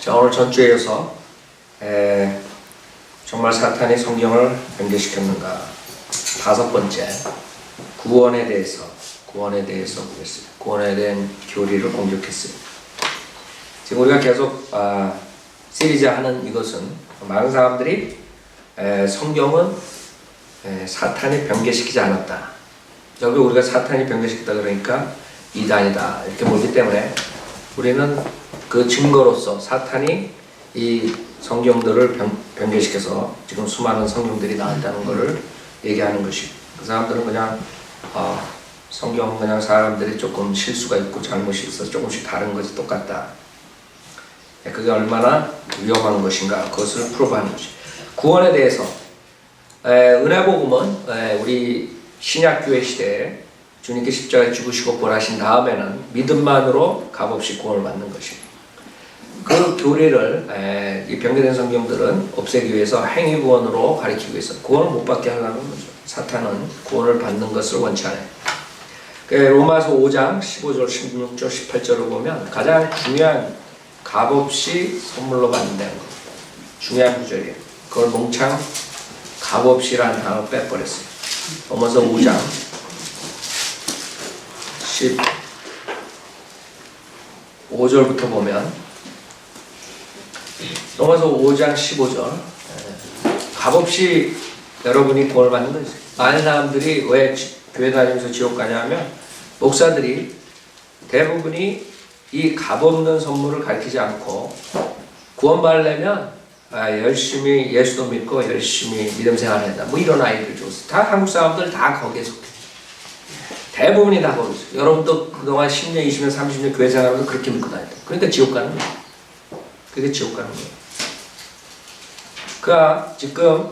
자, 오늘 전주에 이어서 정말 사탄이 성경을 변개시켰는가, 다섯 번째 구원에 대해서 보겠습니다. 구원에 대한 교리를 공격했습니다. 지금 우리가 계속 시리즈 하는 이것은 많은 사람들이 성경은 사탄이 변개시키지 않았다, 결국 우리가 사탄이 변개시켰다 그러니까 이단이다 이렇게 보기 때문에 우리는 그 증거로서 사탄이 이 성경들을 변개시켜서 지금 수많은 성경들이 나왔다는 것을 얘기하는 것이고, 그 사람들은 그냥 성경은 그냥 사람들이 조금 실수가 있고 잘못이 있어서 조금씩 다른 것이 똑같다, 그게 얼마나 위험한 것인가 그것을 풀어보는 것이. 구원에 대해서 은혜복음은 우리 신약교회 시대에 주님께 십자가에 죽으시고 부활하신 다음에는 믿음만으로 값없이 구원을 받는 것입니다. 그 교리를 이 변개된 성경들은 없애기 위해서 행위구원으로 가리키고 있어요. 구원을 못 받게 하려는 거죠. 사탄은 구원을 받는 것을 원치 않아요. 로마서 5장 15절, 16절, 18절을 보면 가장 중요한 값없이 선물로 받는다는 거, 중요한 구절이에요. 그걸 몽창 값없이라는 단어 빼버렸어요. 로마서 5장 15절부터 보면, 로마서 5장 15절, 값없이 여러분이 구원을 받는 거죠. 많은 사람들이 왜 교회 다니면서 지옥 가냐 하면 목사들이 대부분이 이 값없는 선물을 가르치지 않고 구원받으려면 열심히 예수도 믿고 열심히 믿음 생활한다, 뭐 이런 아이들 줬어. 다 한국 사람들 다 거기에 속해. 대부분이 다 거기서. 여러분도 그동안 10년, 20년, 30년 교회 생활하면서 그렇게 믿고 다녔다. 그러니까 지옥 가는 거예요. 그게 지옥 가는 거예요. 그러니까 지금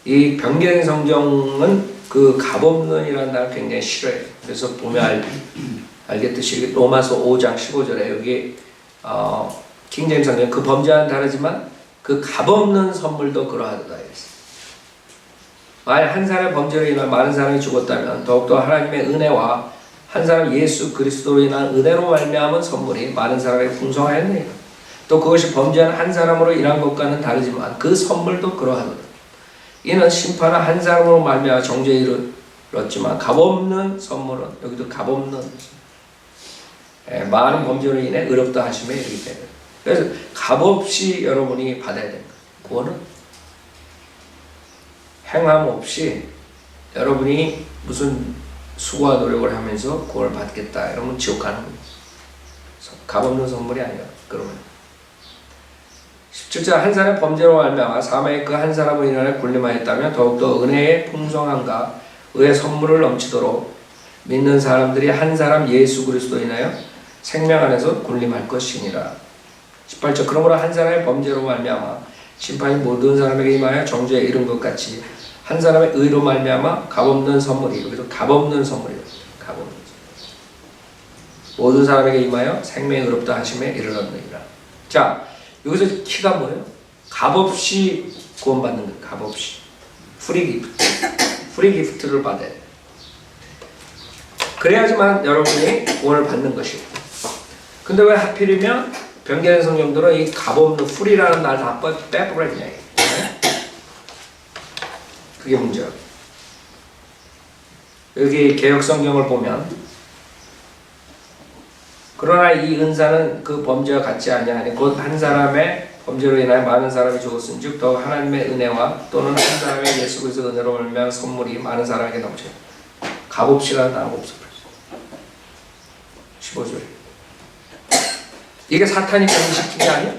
이 변개된 성경은 그 값없는이라는 단어를 굉장히 싫어해요. 그래서 보면 알겠듯이 로마서 5장 15절에 여기 킹제임스 성경 그 범죄와는 다르지만 그 값없는 선물도 그러하다 했어요. 만약 한 사람의 범죄로 인한 많은 사람이 죽었다면 더욱더 하나님의 은혜와 한 사람 예수 그리스도로 인한 은혜로 말미암은 선물이 많은 사람에게 풍성하였느니라. 또 그것이 범죄한 한 사람으로 인한 것과는 다르지만 그 선물도 그러하도다. 이는 심판은 한 사람으로 말미암아 정죄에 이르렀지만 값없는 선물은, 여기도 값없는 많은 범죄로 인해 의롭다 하심에 이르기 때문에, 그래서 값없이 여러분이 받아야 됩니다. 구원은 행함 없이 여러분이 무슨 수고와 노력을 하면서 구원을 받겠다 이러면 지옥 가는 거예요. 값없는 선물이 아니야. 그러면 17절, 한 사람의 범죄로 말미암아 사망의 그 한 사람으로 인하여 군림하였다면 더욱더 은혜의 풍성함과 의의 선물을 넘치도록 믿는 사람들이 한 사람 예수 그리스도로 인하여 생명 안에서 군림할 것이니라. 18절, 그러므로 한 사람의 범죄로 말미암아 심판이 모든 사람에게 임하여 정죄에 이른 것 같이 한 사람의 의로 말미암아 값없는 선물이, 여기서 값없는 선물이에요. 값없는 선물. 모든 사람에게 임하여 생명이 의롭다 하심에 이르렀느니라. 자, 여기서 키가 뭐예요? 값없이 구원받는 거예요. 값없이. 프리 기프트. 프리 기프트를 받아야 돼요. 그래야지만 여러분이 구원을 받는 것이에요. 근데 왜 하필이면 변개된 성경들은 이 값없는 프리라는 날 다 빼버렸냐. 그게 문제야. 여기 개역 성경을 보면, 그러나 이 은사는 그 범죄와 같지 아니하니 곧 한 사람의 범죄로 인하여 많은 사람이 죽었은즉 더 하나님의 은혜와 또는 한 사람의 예수 그리스도 은혜로 말미암은 선물이 많은 사람에게 넘쳐요. 값없이라는 단어가 없어버렸어요. 15절. 이게 사탄이 변개시킨 게 아니야?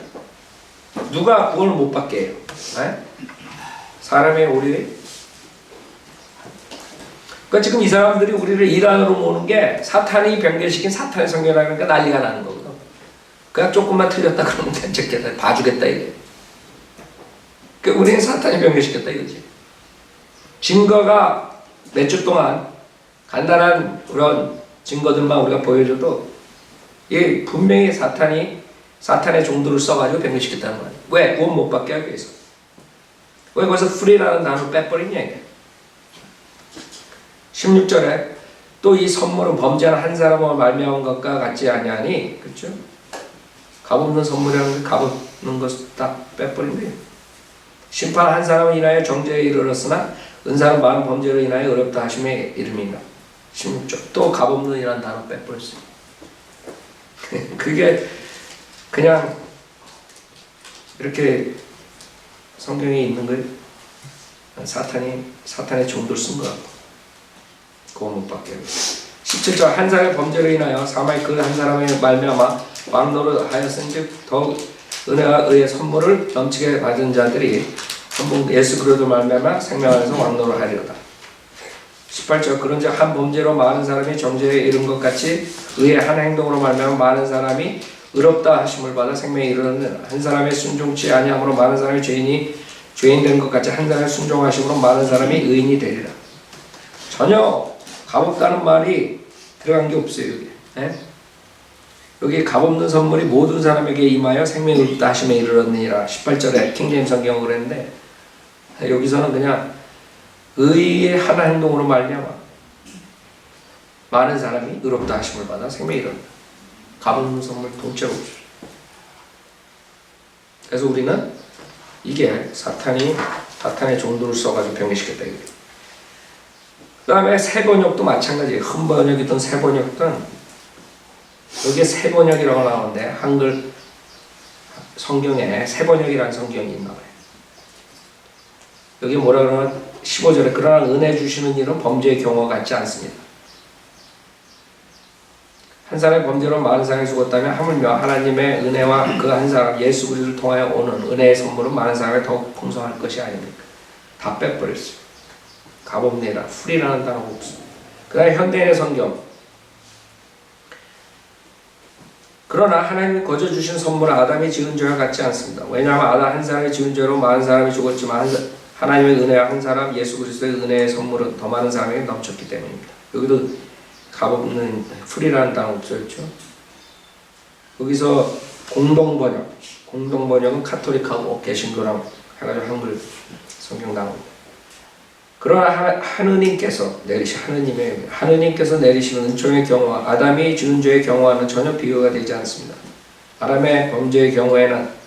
누가 구원을 못 받게 해요? 사람의 오류에? 그러니까 지금 이 사람들이 우리를 이단으로 모는 게 사탄이 변개시킨 사탄의 성경이라니까 난리가 나는 거거든. 그냥 조금만 틀렸다 그러면 괜찮겠다, 봐주겠다 이게. 그러니까 우리는 사탄이 변개시켰다 이거지. 증거가 몇 주 동안 간단한 그런 증거들만 우리가 보여줘도 이 분명히 사탄의 종들을 써가지고 변개시켰다는 거야. 왜? 구원 못 받게 하기 위해서. 왜 거기서 프리라는 단어를 빼버리냐 이게. 16절에 또 이 선물은 범죄한 한 사람으로 말미암은 것과 같지 아니하니, 그렇죠? 값없는 선물이라는 게 값없는 것을 다 빼버린 거예요. 심판 한 사람을 인하여 정죄에 이르렀으나 은사는 많은 범죄로 인하여 어렵다 하심에 이름이니라. 16절. 또 값없는 이라는 단어 빼버렸어요. 그게 그냥 이렇게 성경에 있는 거예요. 사탄의 종들 쓴 거 같고 그거 못 받게. 17절. 한 사람의 범죄로 인하여 사망이 그 한 사람의 말미암아 왕노릇 하였은즉 더욱 은혜와 의의 선물을 넘치게 받은 자들이 한번 예수 그리스도 말미암아 생명 안에서 왕노릇 하리로다. 18절. 그런즉 한 범죄로 많은 사람이 정죄에 이른 것 같이 의의 한 행동으로 말미암아 많은 사람이 의롭다 하심을 받아 생명에 이르렀느니라. 한 사람의 순종치 아니함으로 많은 사람이 죄인 된 것 같이 한 사람의 순종하심으로 많은 사람이 의인이 되리라. 전혀 값없다는 말이 들어간 게 없어요. 여기. 네? 여기 값없는 선물이 모든 사람에게 임하여 생명이 의롭다 하심에 이르렀느니라. 18절에 킹제임스 성경은 그랬는데 여기서는 그냥 의의 한 행동으로 말미암아 많은 사람이 의롭다 하심을 받아 생명이 이른다. 값없는 선물 통째로 없어요. 그래서 우리는 이게 사탄의 종도를 써가지고 병행시켰다. 그 다음에 세번역도 마찬가지예요. 큰 번역이든 세번역든 여기에 세번역이라고 나오는데 한글 성경에 세번역이라는 성경이 있나 봐요. 여기 뭐라 그러면 15절에 그러나 은혜 주시는 일은 범죄의 경우와 같지 않습니다. 한 사람의 범죄로 많은 사람이 죽었다면 하물며 하나님의 은혜와 그 한 사람 예수 그리스도를 통하여 오는 은혜의 선물은 많은 사람이 더욱 풍성할 것이 아닙니까? 다 빼버렸어요. 값없네라. 풀이라는 단어가 없습니다. 그 다음에 현대인의 성경. 그러나 하나님이 거저 주신 선물은 아담이 지은 죄와 같지 않습니다. 왜냐하면 아담 한 사람이 지은 죄로 많은 사람이 죽었지만 하나님의 은혜와 한 사람 예수 그리스도의 은혜의 선물은 더 많은 사람에게 넘쳤기 때문입니다. 여기도 값없는 풀이라는 단어 없어졌죠. 여기서 공동번역은 카톨릭하고 개신교랑 해가지고 한글 성경 나옵니다. 그러나 하느님께서 내리시는 은총의 경우와 아담이 지은 죄의 경우와는 전혀 비교가 되지 않습니다. 아담의 범죄의 경우에는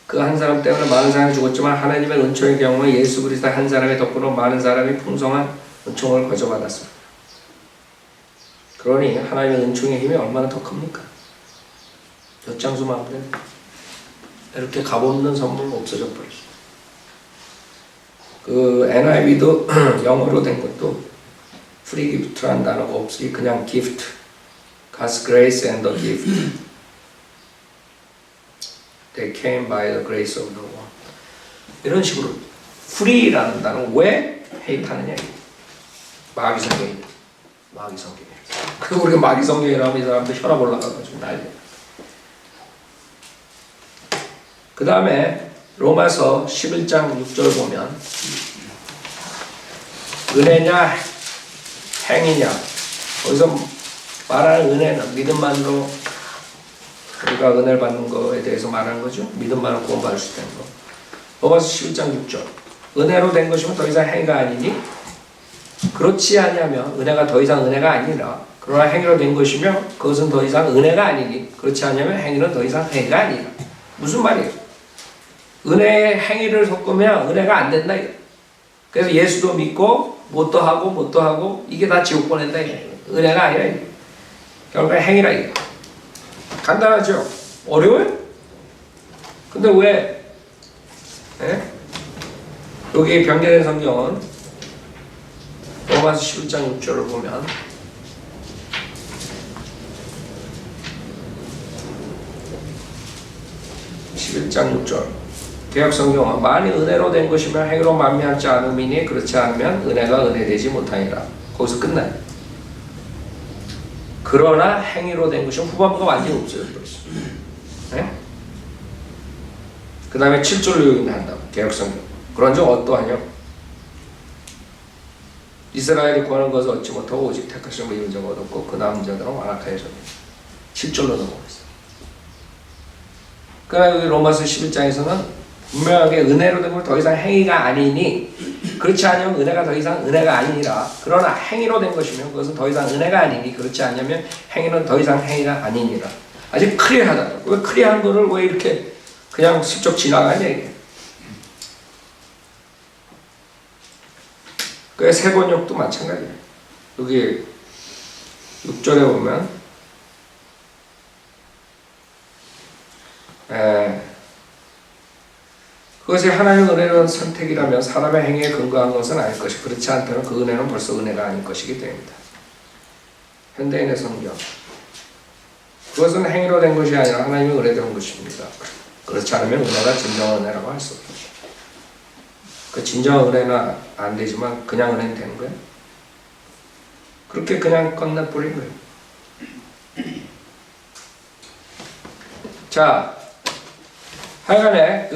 그 한 사람 때문에 많은 사람이 죽었지만 하나님의 은총의 경우에 예수 그리스도 한 사람의 덕분으로 많은 사람이 풍성한 은총을 거저받았습니다. 그러니 하나님의 은총의 힘이 얼마나 더 큽니까? 엿장수만 하면 이렇게 값없는 선물은 없어져 버렸어요. 그 NIV도 영어로 된 것도 free gift라는 단어가 없이 그냥 gift, God's grace and the gift. They came by the grace of the one. 이런 식으로 free라는 단어 왜 해입하느냐? 마귀 성경입니다. 마귀 성경. 그리고 우리가 마귀 성경이라면 이 사람들 혈압 올라가가지고 난리. 그 다음에 로마서 11장 6절 보면 은혜냐 행위냐 거기서 말하는 은혜는 믿음만으로 우리가 은혜를 받는 거에 대해서 말하는 거죠. 믿음만으로 구원받을 수 있다는 거. 로마서 11장 6절 은혜로 된 것이면 더 이상 행위가 아니니 그렇지 아니하면 은혜가 더 이상 은혜가 아니라 그러나 행위로 된 것이며 그것은 더 이상 은혜가 아니니 그렇지 않으면 행위는 더 이상 행위가 아니라. 무슨 말이에요? 은혜의 행위를 섞으면 은혜가 안 된다. 그래서 예수도 믿고 뭣도 하고 이게 다 지옥 보낸다. 은혜가 아니라 결국에 행위라. 간단하죠? 어려워요? 근데 왜 여기 변경된 성경은 로마서 11장 6절을 보면 개역 성경은 만일 은혜로 된 것이면 행위로 만미하지 않음이니 그렇지 않으면 은혜가 은혜되지 못하니라. 거기서 끝나요. 그러나 행위로 된 것이면 후반부가 완전히 없어졌어요. 그 다음에 7절로 요인한다고 개역 성경. 그런즉 어떠하냐? 이스라엘이 구하는 것을 얻지 못하고 오직 택하심을 이룬 자가 얻었고 그 남은 자들은 완악하여졌다. 7절로 넘어갔어요. 그러나 여기 로마서 11장에서는 분명하게 은혜로 된 걸 더 이상 행위가 아니니 그렇지 않으면 은혜가 더 이상 은혜가 아니니라. 그러나 행위로 된 것이면 그것은 더 이상 은혜가 아니니 그렇지 않으면 행위는 더 이상 행위가 아니니라. 아주 클리어하다. 왜 클리어한 거를 왜 이렇게 그냥 슬쩍 지나가냐 이게. 그 세번역도 마찬가지예요. 여기 6절에 보면 그것이 하나님의 은혜로운 선택이라면 사람의 행위에 근거한 것은 아닐 것이 그렇지 않다면 그 은혜는 벌써 은혜가 아닐 것이기 때문이다. 현대인의 성경. 그것은 행위로 된 것이 아니라 하나님의 은혜로 된 것입니다. 그렇지 않으면 은혜가 진정한 은혜라고 할 수 없다. 그 진정한 은혜는 안 되지만 그냥 은혜는 되는 거예요. 그렇게 그냥 끝나버린 거예요. 자, 하여간에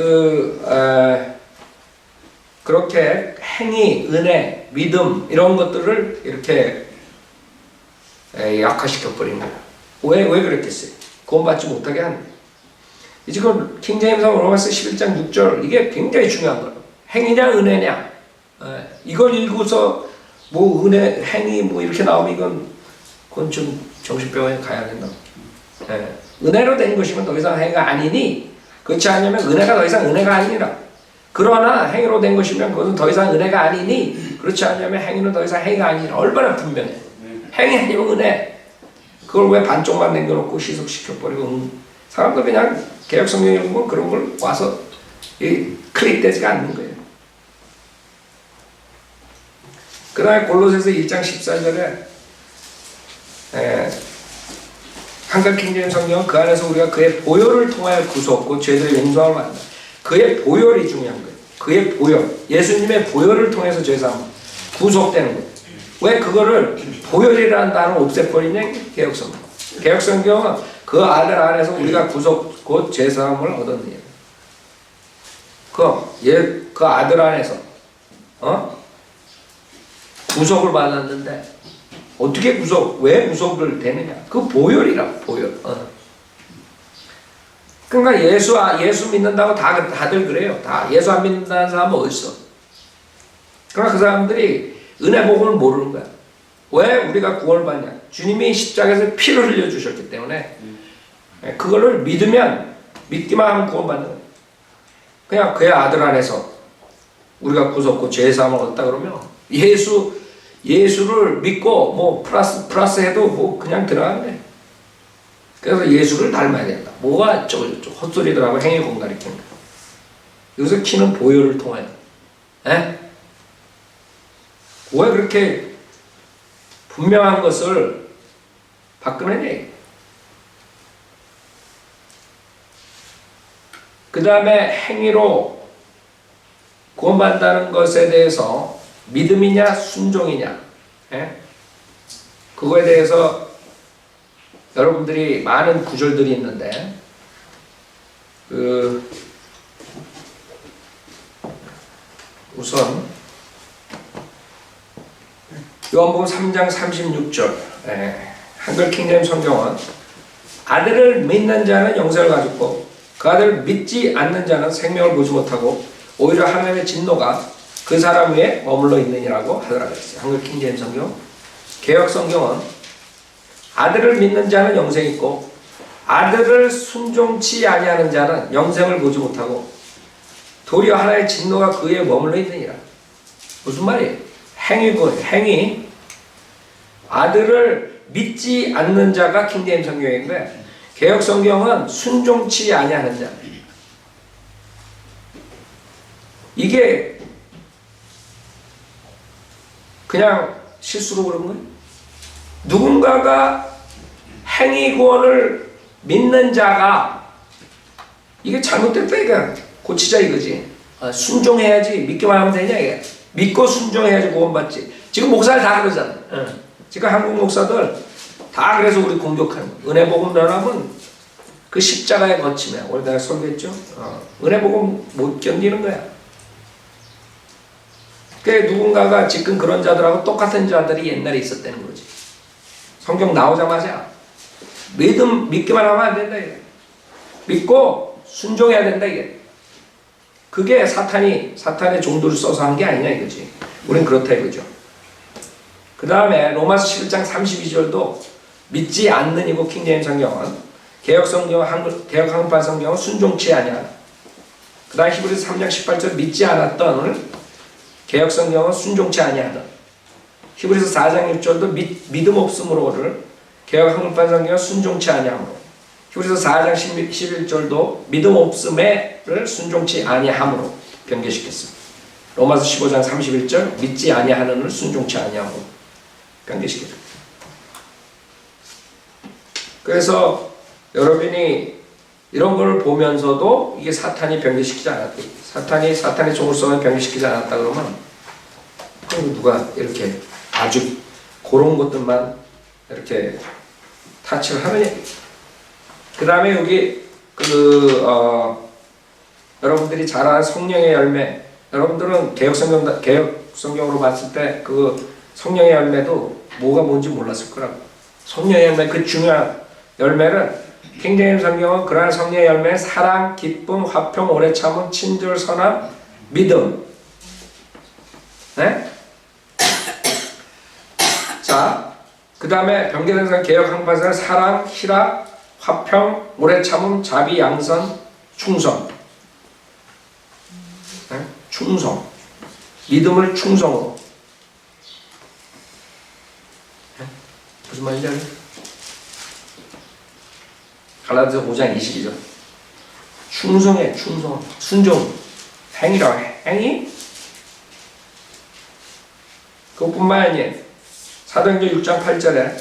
그렇게 행위, 은혜, 믿음 이런 것들을 이렇게 약화시켜 버린 거예요. 왜 그랬겠어요? 구원받지 못하게 한 거예요. 지금 킹제임스 로마서 11장 6절 이게 굉장히 중요한 거예요. 행위냐 은혜냐 이걸 읽고서 뭐 은혜, 행위 뭐 이렇게 나오면 그건 좀 정신병원에 가야 된다. 은혜로 된 것이면 더 이상 행위가 아니니 그렇지 않으면 은혜가 더 이상 은혜가 아니라 그러나 행위로 된 것이면 그것은 더 이상 은혜가 아니니 그렇지 않으면 행위는 더 이상 행위가 아니라 얼마나 분명해. 행위 아니면 은혜. 그걸 왜 반쪽만 남겨놓고 희석시켜버리고 사람도 그냥 개혁성경 읽으면 그런 걸 와서 클릭되지가 않는 거예요. 그 다음에 골로새서 1장 14절에 한글 킹제임스 성경은 그 안에서 우리가 그의 보혈을 통하여 구속 곧 죄들의 용서함을 받는다. 그의 보혈이 중요한 거예요. 그의 보혈, 예수님의 보혈을 통해서 죄사함 구속되는 거예요. 왜 그거를 보혈이라는 단어를 없애버리냐? 개혁성경. 개혁성경은 그 아들 안에서 우리가 구속 곧 죄사함을 얻었느냐. 그 아들 안에서 구속을 받았는데 어떻게 왜 구속을 되느냐? 그 보혈이라 보혈. 그러니까 예수 믿는다고 다들 그래요. 다 예수 안 믿는다는 사람은 어디 있어? 그러나 그 사람들이 은혜 복음을 모르는 거야. 왜 우리가 구원을 받냐? 주님이 십자가에서 피를 흘려 주셨기 때문에 그거를 믿기만 하면 구원받는 거야. 그냥 그의 아들 안에서 우리가 구속고 죄 사함을 얻었다 그러면 예수를 믿고 뭐 플러스 해도 뭐 그냥 들어가는데. 그래서 예수를 닮아야 된다. 뭐가 저거 헛소리들하고 행위 공가리키는 거야. 여기서 키는 보혈을 통하여. 왜 그렇게 분명한 것을 바꾸느냐. 그 다음에 행위로 구원받는다는 것에 대해서 믿음이냐 순종이냐 그거에 대해서 여러분들이 많은 구절들이 있는데 우선 요한복음 3장 36절 한글 킹제임스 성경은 아들을 믿는 자는 영생을 가졌고 그 아들을 믿지 않는 자는 생명을 보지 못하고 오히려 하나님의 진노가 그 사람 위에 머물러 있느니라고 하더라고요. 한글 킹제임스 성경. 개역 성경은 아들을 믿는 자는 영생이 있고 아들을 순종치 아니하는 자는 영생을 보지 못하고 도리어 하나님의 진노가 그 위에 머물러 있느니라. 무슨 말이에요? 행위. 아들을 믿지 않는 자가 킹제임스 성경인데 개역 성경은 순종치 아니하는 자. 이게 그냥 실수로 그런 거예요. 누군가가 행위 구원을 믿는 자가 이게 잘못됐다 이거 고치자 이거지. 순종해야지 믿기만 하면 되냐 이게. 믿고 순종해야지 구원받지. 지금 목사들 다 그러잖아. 지금 한국 목사들 다 그래서 우리 공격하는 거야. 은혜 복음 전하면 그 십자가의 거침에 오늘 내가 설교했죠. 은혜 복음 못 견디는 거야. 그 누군가가 지금 그런 자들하고 똑같은 자들이 옛날에 있었다는 거지. 성경 나오자마자 믿기만 하면 안 된다 이게. 믿고 순종해야 된다 이게. 그게 사탄의 종도를 써서 한 게 아니냐 이거지. 우린 그렇다 이거죠. 그 다음에 로마서 11장 32절도 믿지 않는 이고 킹제임스 성경은 개혁 한글판 성경은 순종치 아니하다. 그 다음 히브리서 3장 18절 믿지 않았던 개혁 성경은 순종치 아니하다. 히브리서 4장 6절도 믿음 없음으로를 개혁 한글판 성경은 순종치 아니하므로. 히브리서 4장 11절도 믿음 없음에를 순종치 아니함으로 변개시켰습니다. 로마서 15장 31절 믿지 아니하는을 순종치 아니함으로 변개시켰습니다. 그래서 여러분이 이런 걸 보면서도 이게 사탄이 변개시키지 않았다. 사탄이 종을 쏘면 변개시키지 않았다 그러면 그럼 누가 이렇게 아주 그런 것들만 이렇게 타치를 하느냐. 그 다음에 여기 여러분들이 잘 아는 성령의 열매. 여러분들은 개혁 성경으로 봤을 때 그 성령의 열매도 뭐가 뭔지 몰랐을 거라고. 성령의 열매, 그 중요한 열매를 킹제임스 성경은 그러한 성령의 열매는 사랑, 기쁨, 화평, 오래 참음, 친절, 선함, 믿음. 네? 자, 그 다음에 변개된 성경 개혁 한글판은 사랑, 희락, 화평, 오래 참음, 자비, 양선, 충성. 네? 충성. 믿음을 충성으로. 네? 무슨 말인지 알아요? 갈라디아서 5장 20이죠. 충성해, 충성. 순종. 행위라고 해. 행위? 그것뿐만 아니에요. 사도행전 6장 8절에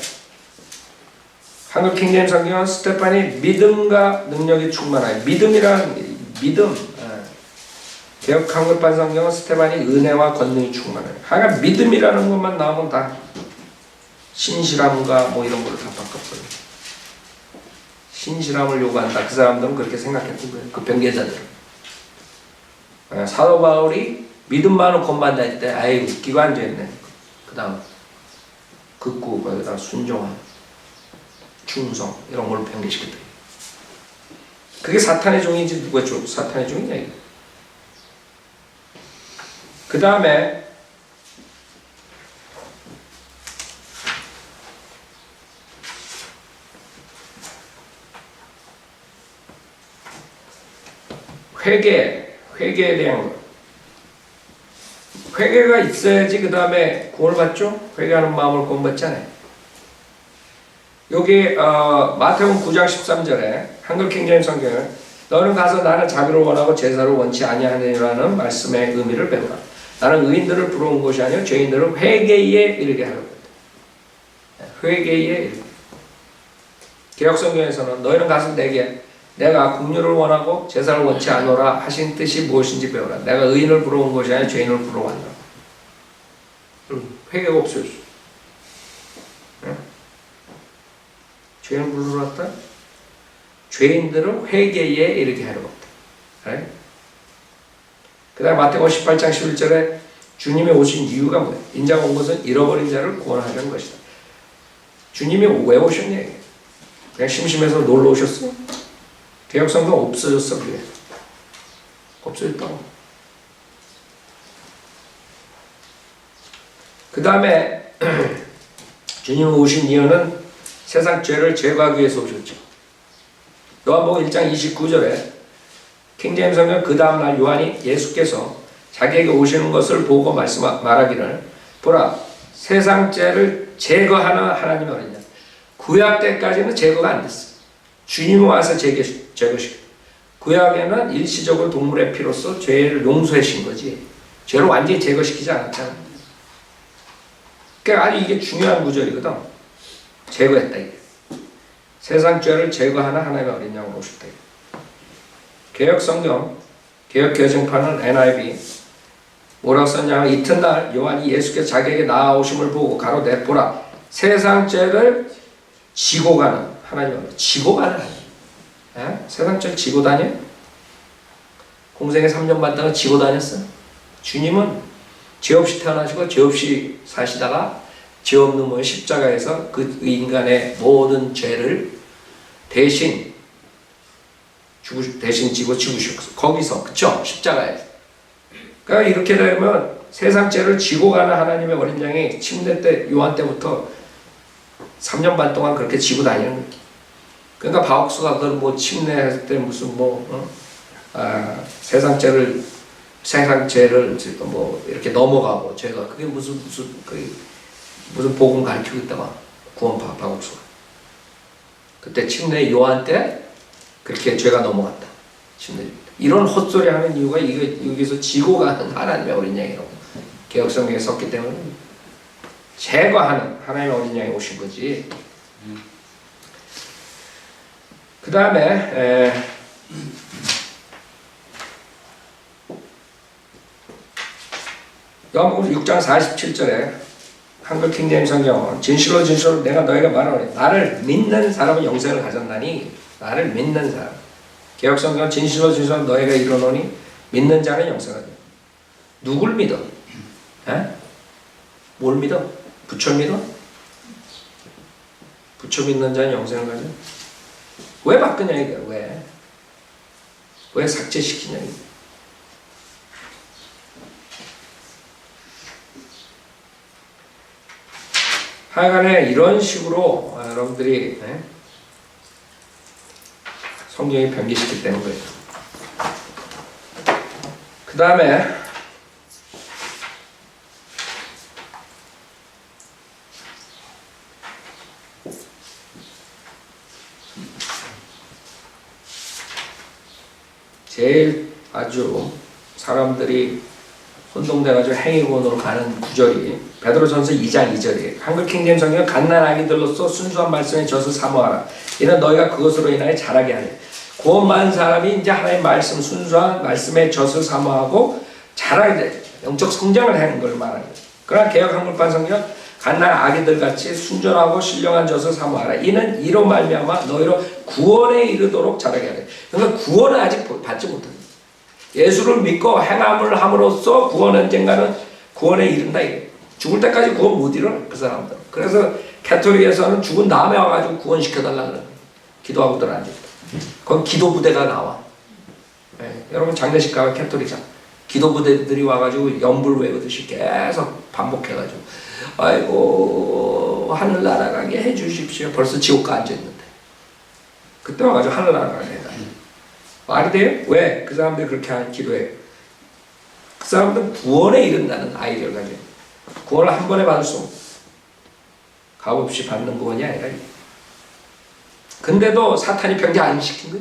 한국 킹제임스 성경은 스테판이 믿음과 능력이 충만하여. 믿음이라는 믿음. 개혁 한글판 성경은 스테판이 은혜와 권능이 충만해요. 하여간 믿음이라는 것만 나오면 다 신실함과 뭐 이런 걸로 다 바꿔버려요. 신실함을 요구한다. 그 사람들은 그렇게 생각했던 거예요. 그 변개자들은. 사도 바울이 믿음만은 권만다 했을 때 아이 웃기고 앉아있네. 그 다음 극구, 거기다 순종함, 충성 이런 걸로 변개시켰다. 그게 사탄의 종인지 누가 사탄의 종이냐 이거. 그 다음에 회개에 대한 것. 회개가 있어야지 그 다음에 구원을 받죠. 회개하는 마음을 구원받잖아요. 여기 마태복음 9장 13절에 한글 킹제임스 성경은 너는 가서 나는 자비를 원하고 제사를 원치 아니하느니라는 말씀의 의미를 배우라. 나는 의인들을 부러운 것이 아니요 죄인들을 회개에 이르게 하려고 했다. 회개에 이르게. 개혁 성경에서는 너희는 가서 내가 긍휼을 원하고 제사를 원치 않노라 하신 뜻이 무엇인지 배우라. 내가 의인을 부러운 것이 아니라 죄인을 부러워한다. 회개가 없어졌어. 네? 죄인을 부르러 왔다? 죄인들은 회개에 이르게 하려고 했다. 네? 그 다음에 마태복음 18장 11절에 주님이 오신 이유가 뭐예요? 인자가 온 것은 잃어버린 자를 구원하려는 것이다. 주님이 왜 오셨냐? 그냥 심심해서 놀러 오셨어? 개혁성경 없어졌어. 그게 없어졌다고. 그 다음에 주님 오신 이유는 세상 죄를 제거하기 위해서 오셨죠. 요한복음 1장 29절에 킹제임스 성경 그 다음날 요한이 예수께서 자기에게 오시는 것을 보고 말하기를 보라 세상 죄를 제거하는 하나님의 어린 양. 구약 때까지는 제거가 안 됐어. 주님이 와서 제거시켰다. 구약에는 일시적으로 동물의 피로써 죄를 용서하신 거지 죄를 완전히 제거시키지 않았잖아. 그러니까 아주 이게 중요한 구절이거든. 제거했다 이게. 세상 죄를 제거하는 하나님의 어린 양으로 오셨다. 개혁 성경, 개혁 개정판은 NIV 뭐라고 썼냐면 이튿날 요한이 예수께서 자기에게 나아오심을 보고 가로되 보라 세상 죄를 지고 가는 하나님은 지고 가는 하나님. 세상 죄를 지고 다녀? 공생에 3년 반 동안 지고 다녔어. 주님은 죄 없이 태어나시고 죄 없이 사시다가 죄 없는 분 십자가에서 그 인간의 모든 죄를 대신 지고 죽으셨어. 거기서 그쵸? 십자가에서. 그러니까 이렇게 되면 세상 죄를 지고 가는 하나님의 어린 양이 침례 때 요한 때부터 3년 반 동안 그렇게 지고 다니는 거지. 그러니까 바옥수가 그걸 뭐 침례할 때 무슨 세상죄를 뭐 이렇게 넘어가고 죄가 그게 무슨 복음 가르치고 있다가 구원파 바옥수가 그때 침례 요한 때 그렇게 죄가 넘어갔다. 침례 이런 헛소리 하는 이유가 여기서 지고 가는 하나님의 어린 양이라고 개혁성경에 썼기 때문에 제거하는 하나님의 어린 양이 오신 거지. 그 다음에 요한복음 6장 47절에 한글 킹제임스 성경은 진실로 내가 너희가 말하노니 나를 믿는 사람은 영생을 가졌나니 나를 믿는 사람. 개혁성경은 진실로 너희가 이르노니 믿는 자는 영생을 가졌다. 누굴 믿어? 뭘 믿어? 부처 믿어? 부처 믿는 자는 영생을 가져? 왜 바꾸냐 이게 왜 삭제시키냐 이게. 하여간에 이런 식으로 여러분들이 성경이 변개시키기 때문에 그래요. 그 다음에 제일 아주 사람들이 혼동돼가지고 행위론으로 가는 구절이 베드로전서 2장 2절이에요. 한글 킹제임스 성경은 갓난 아기들로서 순수한 말씀에 젖어 사모하라. 이는 너희가 그것으로 인하여 자라게 하리. 구원받은 사람이 이제 하나님의 말씀 순수한 말씀에 젖어 사모하고 자라게 돼. 영적 성장을 하는 걸 말하는 거예요. 그러나 개역 한글판 성경은 갓난 아기들 같이 순전하고 신령한 젖을 사모하라. 이는 이로 말미암아 너희로 구원에 이르도록 자라게 하리. 그러니까 구원은 아직 받지 못한다. 예수를 믿고 행함을 함으로써 구원 언젠가는 구원에 이른다 이게. 죽을 때까지 구원 못 이뤄 그 사람들. 그래서 캐톨릭에서는 죽은 다음에 와가지고 구원시켜달라 그러는 기도하고들 앉아. 거기 기도 부대가 나와. 여러분 장례식 가면 캐톨릭장 기도 부대들이 와가지고 연불 외우듯이 계속 반복해가지고 아이고 하늘 날아가게 해주십시오. 벌써 지옥가 앉아있는데 그때 와가지고 하늘 날아가게 해가 말이 돼요? 왜? 그 사람들이 그렇게 기도해요. 그 사람들은 구원에 이른다는 아이디어를 가져요. 구원을 한 번에 받을 수 없고 값없이 받는 구원이 아니라. 근데도 사탄이 병제 안 시킨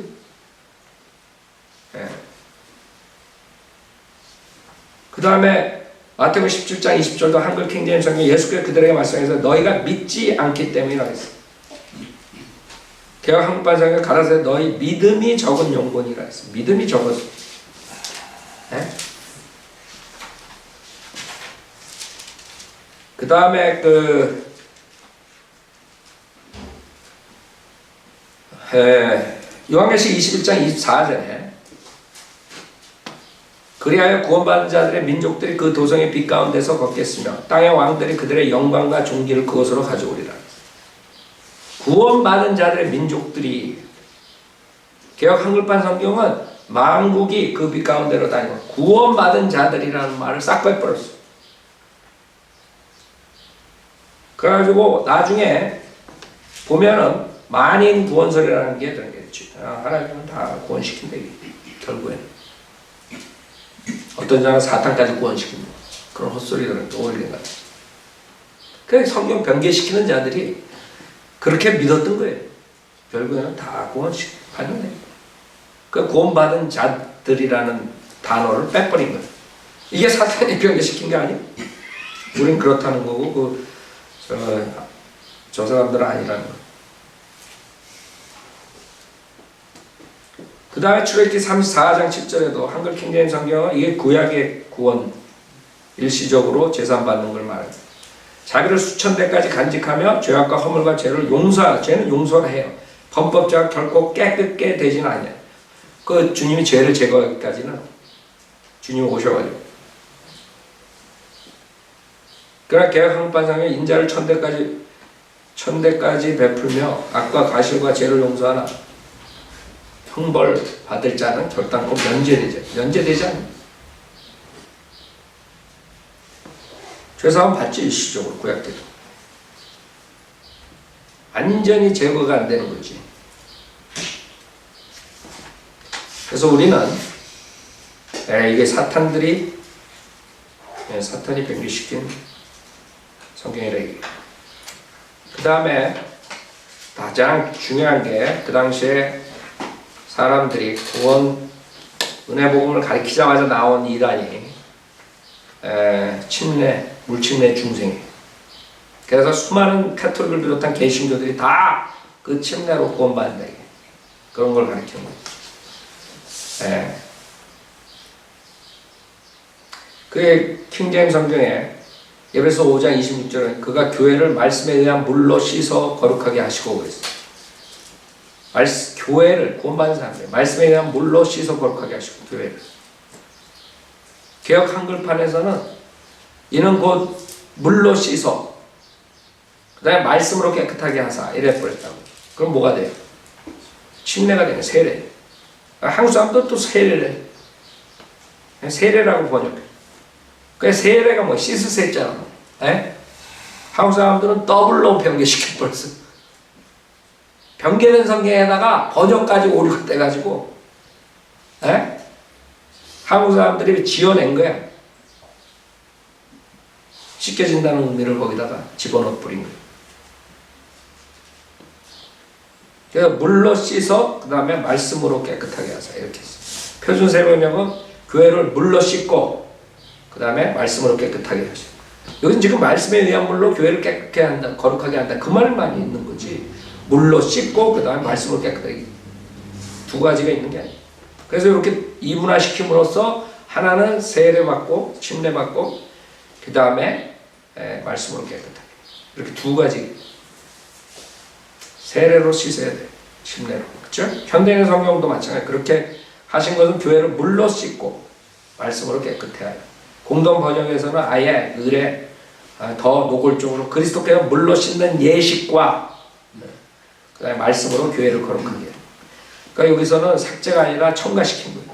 거예요. 그 다음에 마태복음 17장 20절도 한글 킹제임스 성경 예수께서 그들에게 말씀해서 너희가 믿지 않기 때문이라고 했어요. 개역 한글판 성경 가라사대 너희 믿음이 적은 용곤이라 했어요. 믿음이 적어서. 그 다음에 요한계시록 21장 24절에 그리하여 구원받은 자들의 민족들이 그 도성의 빛 가운데서 걷겠으며 땅의 왕들이 그들의 영광과 존귀를 그곳으로 가져오리라. 구원받은 자들의 민족들이 개역 한글판 성경은 만국이 그 빛 가운데로 다니고 구원받은 자들이라는 말을 싹 빼버렸어. 그래가지고 나중에 보면은 만인 구원설이라는 게 되겠지. 하나님은 다 구원시킨다 결국에는. 어떤 자는 사탄까지 구원시킨다. 그런 헛소리들은 또 오히려 같아. 그래서 성경 변개시키는 자들이 그렇게 믿었던 거예요. 결국에는 다 구원받는 거예요. 그 구원받은 자들이라는 단어를 빼버린 거예요. 이게 사탄이 변개시킨 게 아니에요. 우린 그렇다는 거고 저 사람들은 아니라는 거예요. 그 다음에 출애굽기 34장 7절에도 한글 킹제임스 성경은 이게 구약의 구원 일시적으로 제산받는 걸 말해요. 자기를 수천 대까지 간직하며 죄악과 허물과 죄를 용서하라. 죄는 용서를 해요. 범법자가 결코 깨끗게 되지는 않아요. 그 주님이 죄를 제거하기까지는 주님이 오셔가지고. 그러나 개역 한글판상에 인자를 천대까지 베풀며 악과 과실과 죄를 용서하나 형벌 받을 자는 결단코 면제되지 않아요. 죄사함 받지 일시적으로 구약 때도 완전히 제거가 안 되는 거지. 그래서 우리는 이게 사탄이 변질시킨 성경이라 얘기해요. 그 다음에 가장 중요한 게 그 당시에 사람들이 구원 은혜복음을 가르치자마자 나온 이단이 물침례 중생이에요. 그래서 수많은 카톨릭을 비롯한 개신교들이 다 그 침례로 구원받는다. 그런 걸 가르치는 거예요. 그게 킹제임스 성경에 에베소 5장 26절에 그가 교회를 말씀에 의한 물로 씻어 거룩하게 하시고 그랬어요. 교회를 구원받은 사람들 말씀에 의한 물로 씻어 거룩하게 하시고 교회를. 개역 한글판에서는 이는 곧 물로 씻어 그 다음에 말씀으로 깨끗하게 하사 이래 버렸다고. 그럼 뭐가 돼요? 침례가 되는 세례. 한국 사람도 또 세례래. 세례라고 번역해. 그 세례가 뭐 씻으세잖아. 한국 사람들은 더블로 변개시켜버렸어. 변개된 성경에다가 번역까지 오류가 떼가지고 한국 사람들이 지어낸 거야. 씻겨진다는 의미를 거기다가 집어넣어 버린 거야. 그래서 물로 씻어 그 다음에 말씀으로 깨끗하게 하자 이렇게 했어요. 표준세번역은 교회를 물로 씻고 그 다음에 말씀으로 깨끗하게 하셔. 여기는 지금 말씀에 의한 물로 교회를 깨끗하게 한다, 거룩하게 한다 그 말만 있는 거지. 물로 씻고 그 다음에 말씀으로 깨끗하게 두 가지가 있는 게 아니에요. 그래서 이렇게 이분화시킴으로써 하나는 세례받고 침례받고 그 다음에 말씀으로 깨끗하게 이렇게 두 가지. 세례로 씻어야 돼. 침례로. 그렇죠? 현대인 성경도 마찬가지. 그렇게 하신 것은 교회를 물로 씻고 말씀으로 깨끗해 하여. 공동 번역에서는 아예 을에 더 노골적으로 그리스도께서 물로 씻는 예식과 그 다음에 말씀으로 교회를 거룩하게 해요. 그러니까 여기서는 삭제가 아니라 첨가시킨 거예요.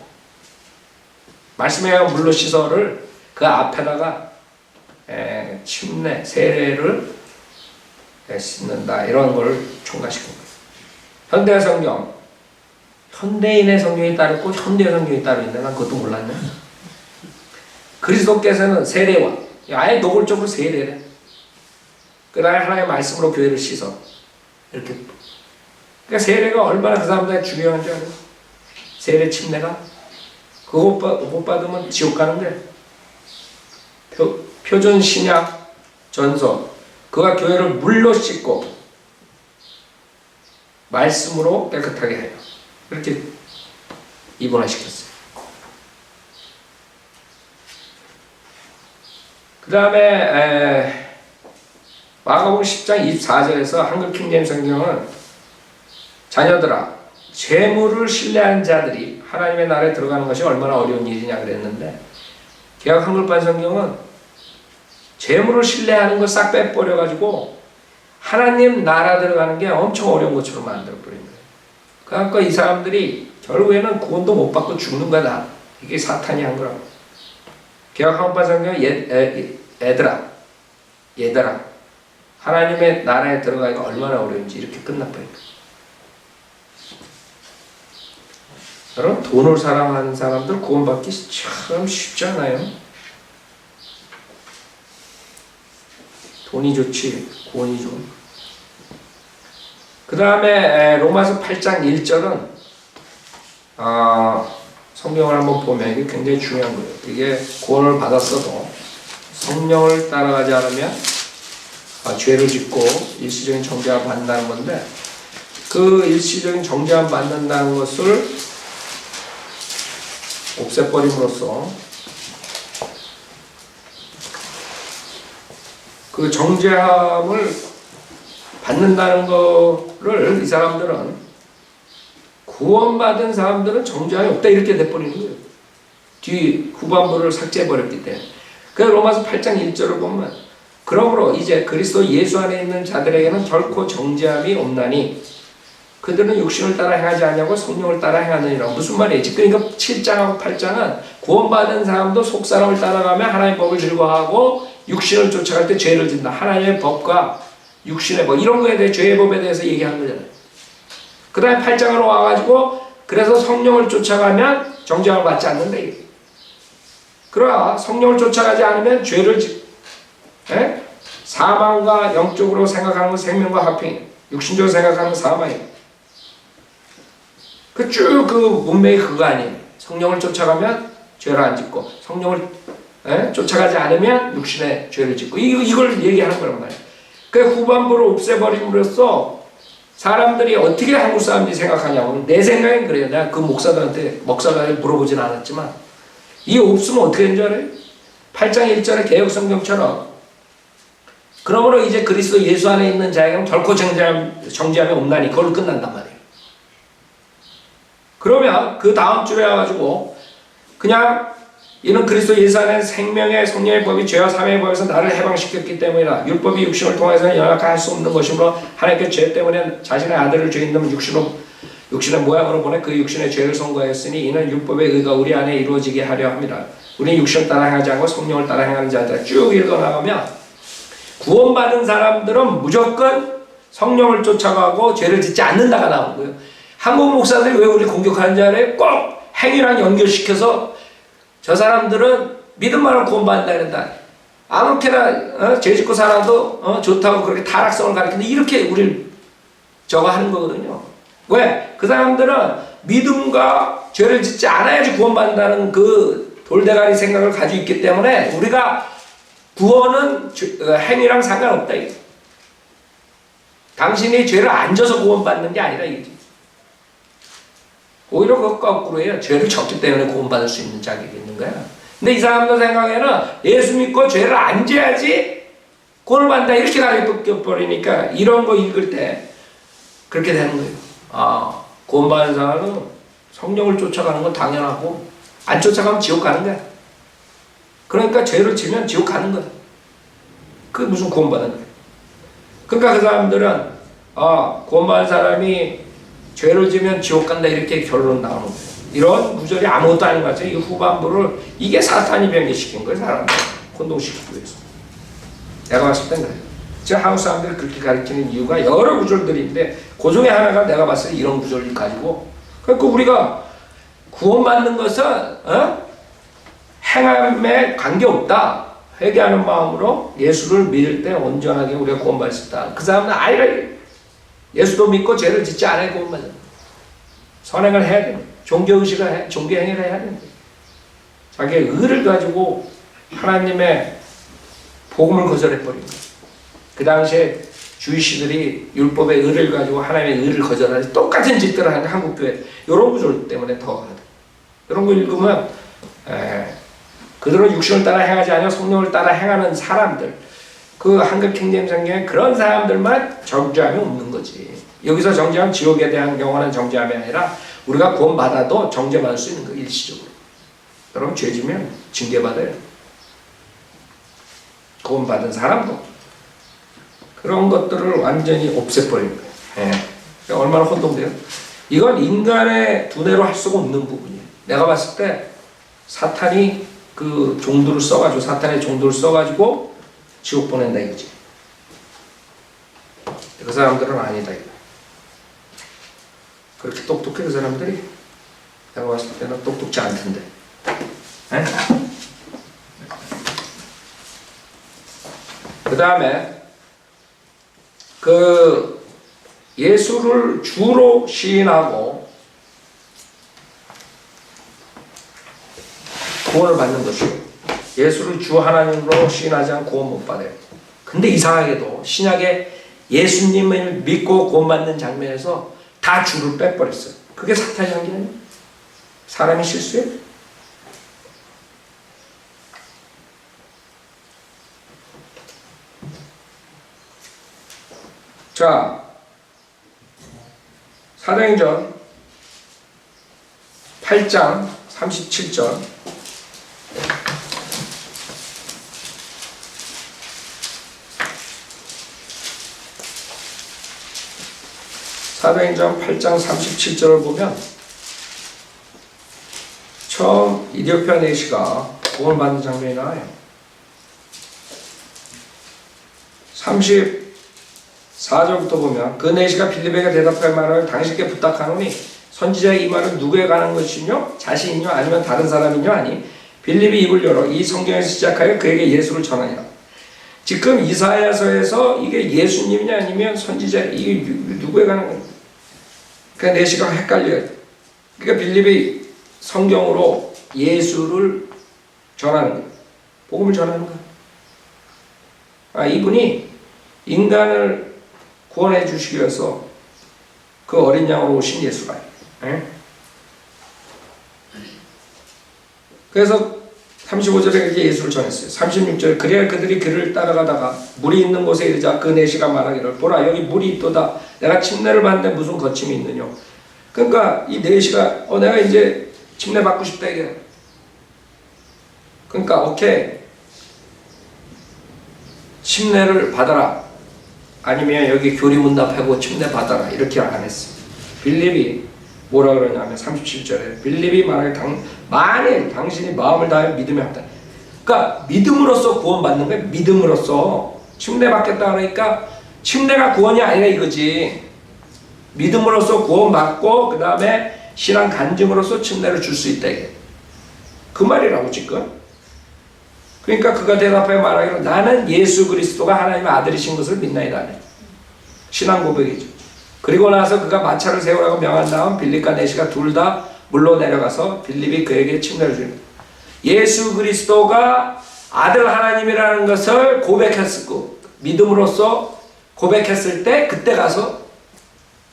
말씀에 의한 물로 씻어를 그 앞에다가 침례, 세례를 씻는다 이런 걸 첨가시킨 거예요. 현대 성경, 현대인의 성경이 따로 있고 현대 성경이 따로 있는데 난 그것도 몰랐네. 그리스도께서는 세례와 아예 노골적으로 세례래. 그 다음에 하나님의 말씀으로 교회를 씻어 이렇게. 그러니까 세례가 얼마나 그 사람들한테 중요한 줄 알아요? 세례 침례가 그거 못 받으면 지옥 가는 거예요. 표준 신약 전서 그가 교회를 물로 씻고 말씀으로 깨끗하게 해요. 이렇게 이분화시켰어요. 그 다음에 마가복음 10장 24절에서 한글 킹제임스 성경은 자녀들아 재물을 신뢰한 자들이 하나님의 나라에 들어가는 것이 얼마나 어려운 일이냐 그랬는데 개역 한글판 성경은 재물을 신뢰하는 걸 싹 빼버려가지고 하나님 나라 들어가는 게 엄청 어려운 것처럼 만들어버린 거예요. 그러니까 이 사람들이 결국에는 구원도 못 받고 죽는 거다. 이게 사탄이 한 거라고. 개역 한글판 성경은 얘들아 하나님의 나라에 들어가기가 얼마나 어려운지 이렇게 끝나버린 거예요. 여러분 돈을 사랑하는 사람들 구원받기 참 쉽지 않아요. 돈이 좋지 구원이 좋은. 그 다음에 로마서 8장 1절은 성경을 한번 보면 이게 굉장히 중요한 거예요. 이게 구원을 받았어도 성령을 따라가지 않으면 죄를 짓고 일시적인 정죄함을 받는다는 건데 그 일시적인 정죄함을 받는다는 것을 없애버림으로써 그 정죄함을 받는다는 거를 이 사람들은 구원받은 사람들은 정죄함이 없다 이렇게 돼버리는 거예요. 뒤 후반부를 삭제해버렸기 때문에. 그래서 로마서 8장 1절을 보면 그러므로 이제 그리스도 예수 안에 있는 자들에게는 결코 정죄함이 없나니 그들은 육신을 따라 행하지 않냐고 성령을 따라 행하느니라. 무슨 말이지? 그러니까 7장하고 8장은 구원받은 사람도 속사람을 따라가며 하나님의 법을 즐거워하고 육신을 쫓아갈 때 죄를 짓는다. 하나님의 법과 육신의 법 이런 거에 대해 죄의 법에 대해서 얘기하는 거잖아요. 그 다음에 8장으로 와가지고 그래서 성령을 쫓아가면 정죄함을 받지 않는다. 그러나 성령을 쫓아가지 않으면 죄를 사망과 영적으로 생각하는 건 생명과 화평, 육신적으로 생각하는 건 사망이에요. 쭉 그 문맥이 그거 아니에요. 성령을 쫓아가면 죄를 안 짓고, 성령을 쫓아가지 않으면 육신의 죄를 짓고, 이걸 얘기하는 거란 말이에요. 그 후반부를 없애버림으로써 사람들이 어떻게 한국 사람들이 생각하냐고, 내 생각엔 그래요. 내가 그 목사들한테 물어보진 않았지만, 이 없으면 어떻게 되는 줄 알아요? 8장 1절의 개혁성경처럼 그러므로 이제 그리스도 예수 안에 있는 자에게는 결코 정죄함이 없나니 그걸로 끝난단 말이에요. 그러면 그 다음 줄에 와가지고 그냥 이는 그리스도 예수 안에 생명의 성령의 법이 죄와 사망의 법에서 나를 해방시켰기 때문이라. 율법이 육신을 통해서는 연약할 수 없는 것이므로 하나님께 죄 때문에 자신의 아들을 죄 있는 육신의 모양으로 보내 그 육신의 죄를 선고하였으니 이는 율법의 의가 우리 안에 이루어지게 하려 합니다. 우리는 육신을 따라 행하지 않고 성령을 따라 행하는 자들. 쭉 읽어나가면 구원받은 사람들은 무조건 성령을 쫓아가고 죄를 짓지 않는다가 나오는 거예요. 한국 목사들이 왜 우리 공격하는지 알아요? 꼭 행위랑 연결시켜서 저 사람들은 믿음만으로 구원받는다 그런다. 아무렇게나 죄 짓고 살아도 좋다고 그렇게 타락성을 가리키는데 이렇게 우리를 저거 하는 거거든요. 왜? 그 사람들은 믿음과 죄를 짓지 않아야지 구원받는다는 그 돌대가리 생각을 가지고 있기 때문에 우리가 구원은 행위랑 상관없다. 당신이 죄를 안 져서 구원받는 게 아니라 이게. 오히려 그거 거꾸로예요. 죄를 졌기 때문에 구원받을 수 있는 자격이 있는 거야. 근데 이 사람들 생각에는 예수 믿고 죄를 안 져야지 구원을 받는다 이렇게 가르쳐버리니까 이런 거 읽을 때 그렇게 되는 거예요. 구원받는 사람은 성령을 쫓아가는 건 당연하고 안 쫓아가면 지옥 가는 거야. 그러니까 죄를 지면 지옥 가는 거야. 그게 무슨 구원받는 거야. 그러니까 그 사람들은 구원받은 사람이 죄를 지면 지옥 간다 이렇게 결론 나오는 거예요. 이런 구절이 아무것도 아닌 것 같아요. 이 후반부를 이게 사탄이 변개시킨 거예요. 사람들 혼동시키기 위해서. 내가 봤을 땐 그래요. 지금 한국 사람들이 그렇게 가르치는 이유가 여러 구절들인데 그 중에 하나가 내가 봤을 때 이런 구절을 가지고 그러니까 우리가 구원받는 것은 행함에 관계없다. 회개하는 마음으로 예수를 믿을 때 온전하게 우리가 구원받을 수 있다. 그 사람은 아예 예수도 믿고 죄를 짓지 않아야 구원받아. 선행을 해야 돼. 종교의식을 해. 종교행위를 해야 돼. 자기의 의를 가지고 하나님의 복음을 거절해버린 거야. 그 당시에 주의시들이 율법의 의를 가지고 하나님의 의를 거절하지 똑같은 짓들을 하는 한국교회. 이런 구절 때문에 더 하다. 이런 거 읽으면 그들은 육신을 따라 행하지 않아 성령을 따라 행하는 사람들. 그 한국 킹제임 성경에 그런 사람들만 정죄함이 없는 거지. 여기서 정죄함 지옥에 대한 경우는 정죄함이 아니라 우리가 구원받아도 정죄받을 수 있는 거 일시적으로. 여러분 죄지면 징계받아요. 구원받은 사람도 그런 것들을 완전히 없애버리는 거예요. 얼마나 혼동돼요? 이건 인간의 두뇌로 할 수가 없는 부분이에요. 내가 봤을 때 사탄이 그 종들을 써가지고 사탄의 종들을 써가지고 지옥 보낸다 이거지. 그 사람들은 아니다 이거. 그렇게 똑똑해 그 사람들이? 내가 봤을 때는 똑똑지 않던데. 그 다음에 그 예수를 주로 시인하고 구원을 받는 것이고 예수를 주 하나님으로 시인하지 않고 구원 못 받아요. 근데 이상하게도 신약에 예수님을 믿고 구원받는 장면에서 다 주를 빼버렸어요. 그게 사탄이 한 게 아니에요. 사람이 실수해요. 자, 사도행전 8장 37절 사도행전 8장 37절을 보면 처음 이디오피아 내시가 구원을 받는 장면이 나와요. 34절부터 보면 그 내시가 빌립에게 대답할 말을 당신께 부탁하노니 선지자의 이 말은 누구에 관한 것이뇨? 자신이뇨? 아니면 다른 사람이뇨? 아니 빌립이 입을 열어 이 성경에서 시작하여 그에게 예수를 전하니라. 지금 이사야서에서 이게 예수님이냐 아니면 선지자 이게 누구에 관한 거냐? 그러니까 내시가 헷갈려요. 그러니까 빌립이 성경으로 예수를 전하는 거예요. 복음을 전하는 거예요. 이분이 인간을 구원해 주시기 위해서 그 어린 양으로 오신 예수가. 그래서 35절에 이렇게 예수를 전했어요. 36절에 그래야 그들이 그를 따라가다가 물이 있는 곳에 이르자 그 내시가 말하기를 보라 여기 물이 있도다. 내가 침례를 받는데 무슨 거침이 있느냐. 그러니까 이 내시가 내가 이제 침례 받고 싶다 이게. 그러니까 오케이 침례를 받아라. 아니면 여기 교리문답하고 침례 받아라. 이렇게 안 했어요. 빌립이 뭐라 그러냐면 37절에 빌립이 만일 당신이 마음을 다하여 믿음에 합다. 그러니까 믿음으로써 구원받는 거예요. 믿음으로써 침례 받겠다 그러니까 침례가 구원이 아니라 이거지. 믿음으로써 구원받고 그 다음에 신앙 간증으로써 침례를 줄 수 있다 이게. 그 말이라고 지금. 그러니까 그가 대답하여 말하기로 나는 예수 그리스도가 하나님의 아들이신 것을 믿나이다. 신앙 고백이죠. 그리고 나서 그가 마차를 세우라고 명한 다음 빌립과 내시가 둘 다 물로 내려가서 빌립이 그에게 침례를 줍니다. 예수 그리스도가 아들 하나님이라는 것을 고백했고 믿음으로써 고백했을 때 그때 가서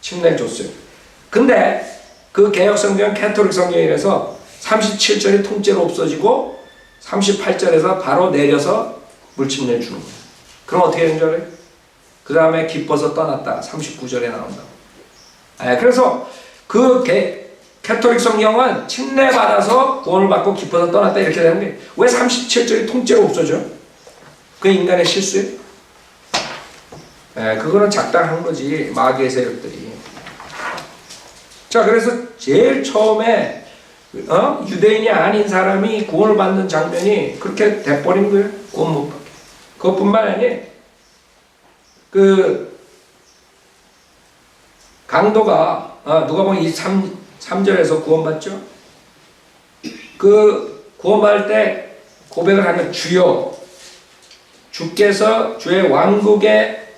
침례를 줬어요. 근데 그 개혁성경 캐톨릭 성경이라서 37절이 통째로 없어지고 38절에서 바로 내려서 물침례를 주는 거예요. 그럼 어떻게 되는 줄 알아요? 그 다음에 기뻐서 떠났다. 39절에 나온다고. 그래서 그 캐톨릭 성경은 침례 받아서 구원을 받고 기뻐서 떠났다 이렇게 되는 거예요. 왜 37절이 통째로 없어져? 그 인간의 실수예요. 그거는 작당한 거지. 마귀의 세력들이. 자, 그래서 제일 처음에 유대인이 아닌 사람이 구원을 받는 장면이 그렇게 돼버린 거예요. 구원 못 받게. 그것뿐만 아니라 그 강도가 누가복음 23절에서 구원받죠. 그 구원받을 때 고백을 하면 주여 주께서 주의 왕국에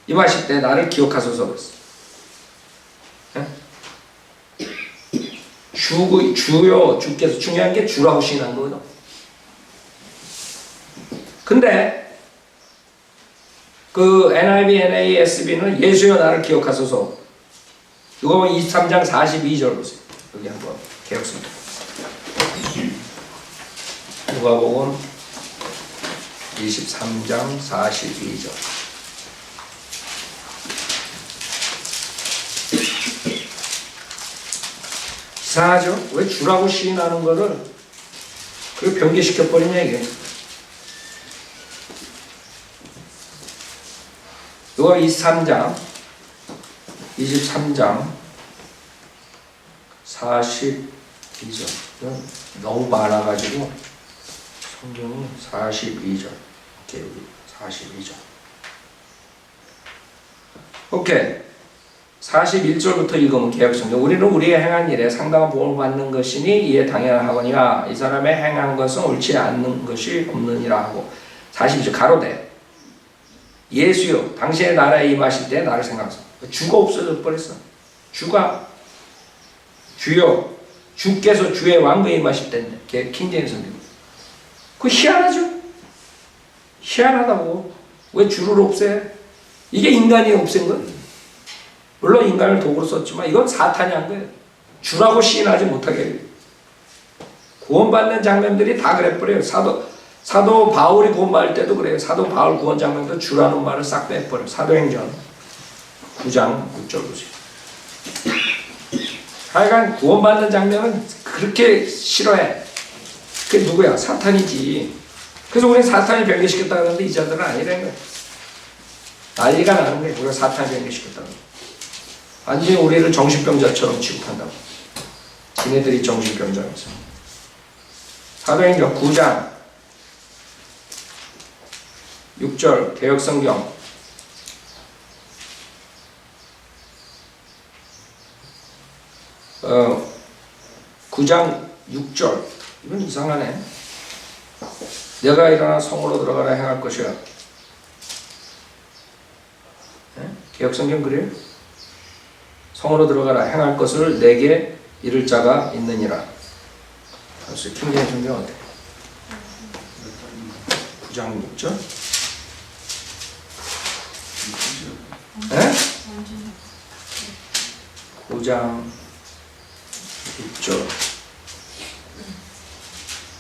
임하실 때 나를 기억하소서 그랬어요. 주요 주께서 중요한 게 주라고 시인한 거거든. 근데 그 NIV, NASB는 예수여 나를 기억하소서. 이거 23장 42절 보세요. 여기 한번 개혁성. 누가복음 23장 42절. 이상하죠? 왜 주라고 시인하는 거를 그걸 변개시켜버리냐 이게. 이거 23장 42절 너무 많아가지고 성경이 42절 여기 42절 오케이 41절부터 읽으면 개혁성경 우리는 우리의 행한 일에 상당한 복을 받는 것이니 이에 당연하거니와 이 사람의 행한 것은 옳지 않는 것이 없느니라 하고 42절 가로되 예수여 당신의 나라에 임하실 때 나를 생각하소서. 주가 없어져 버렸어. 주가 주여 주께서 주의 왕국에 임하실 때인데 킹제임스 성경. 그거 희한하죠? 희한하다고. 왜 주를 없애? 이게 인간이 없앤 거예요. 물론 인간을 도구로 썼지만 이건 사탄이 한 거예요. 주라고 시인하지 못하게. 구원받는 장면들이 다 그래버려요. 사도 바울이 구원받을 때도 그래요. 사도 바울 구원 장면도 주라는 말을 싹 빼버려요. 사도행전 9장 6절 보세요. 하여간 구원받는 장면은 그렇게 싫어해. 그게 누구야? 사탄이지. 그래서 우리는 사탄이 변개시켰다 그러는데 이 자들은 아니라는 거예요. 난리가 나는 거예요. 우리가 사탄이 변개시켰다고. 완전히 우리를 정신병자처럼 취급한다고. 지네들이 정신병자면서. 사도행전 9장 6절 개혁성경 9장 6절 이건 이상하네. 내가 일어나 성으로 들어가라 행할 것이야. 개역성경 그래요? 성으로 들어가라 행할 것을 내게 이를 자가 있느니라. 그래서 킹제임 성경 어때? 9장 6절? 네? 9장 6절.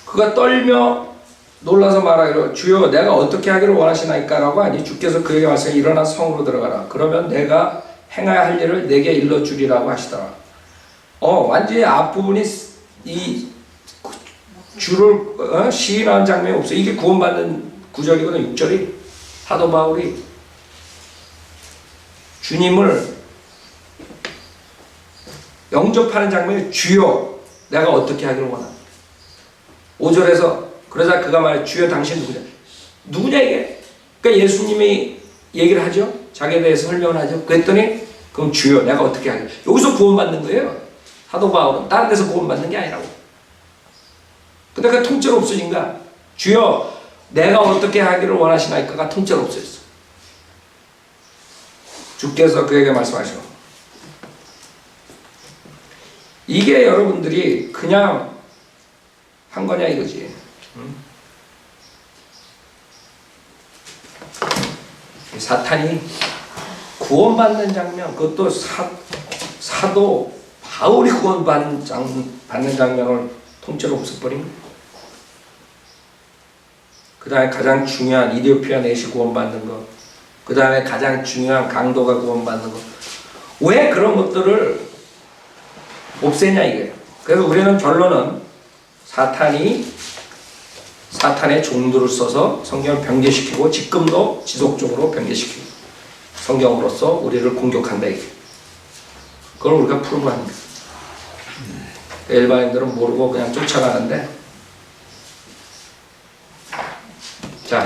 그가 떨며 놀라서 말하기를 주여 내가 어떻게 하기를 원하시나이까 라고 하니 주께서 그에게 말씀하시되 일어나 성으로 들어가라. 그러면 내가 행해야 할 일을 내게 일러주리라고 하시더라. 완전히 앞부분이 이 주를 시인하는 장면이 없어요. 이게 구원받는 구절이거든. 6절이 사도 바울이 주님을 영접하는 장면이 주여 내가 어떻게 하기를 원하나. 5절에서 그러자 그가 말해 주여 당신 누구냐? 누구냐 이게? 그러니까 예수님이 얘기를 하죠. 자기에 대해서 설명을 하죠. 그랬더니 그럼 주여 내가 어떻게 하기를. 여기서 구원받는 거예요. 사도 바울은 다른 데서 구원받는 게 아니라고. 근데 그 통째로 없어진 거야. 주여 내가 어떻게 하기를 원하시나이까가 통째로 없어졌어. 주께서 그에게 말씀하셔. 이게 여러분들이 그냥 한 거냐 이거지. 사탄이 구원받는 장면, 그것도 사도 바울이 구원받는 장면을 통째로 없애버린 거예요. 그 다음에 가장 중요한 이디오피아 넷이 구원받는 것, 그 다음에 가장 중요한 강도가 구원받는 것, 왜 그런 것들을 없애냐 이거예요. 그래서 우리는 결론은 사탄의 종들을 써서 성경을 변개시키고 지금도 지속적으로 변개시키고 성경으로서 우리를 공격한다 이게. 그걸 우리가 풀고 하는 거예요. 일반인들은 모르고 그냥 쫓아가는데, 자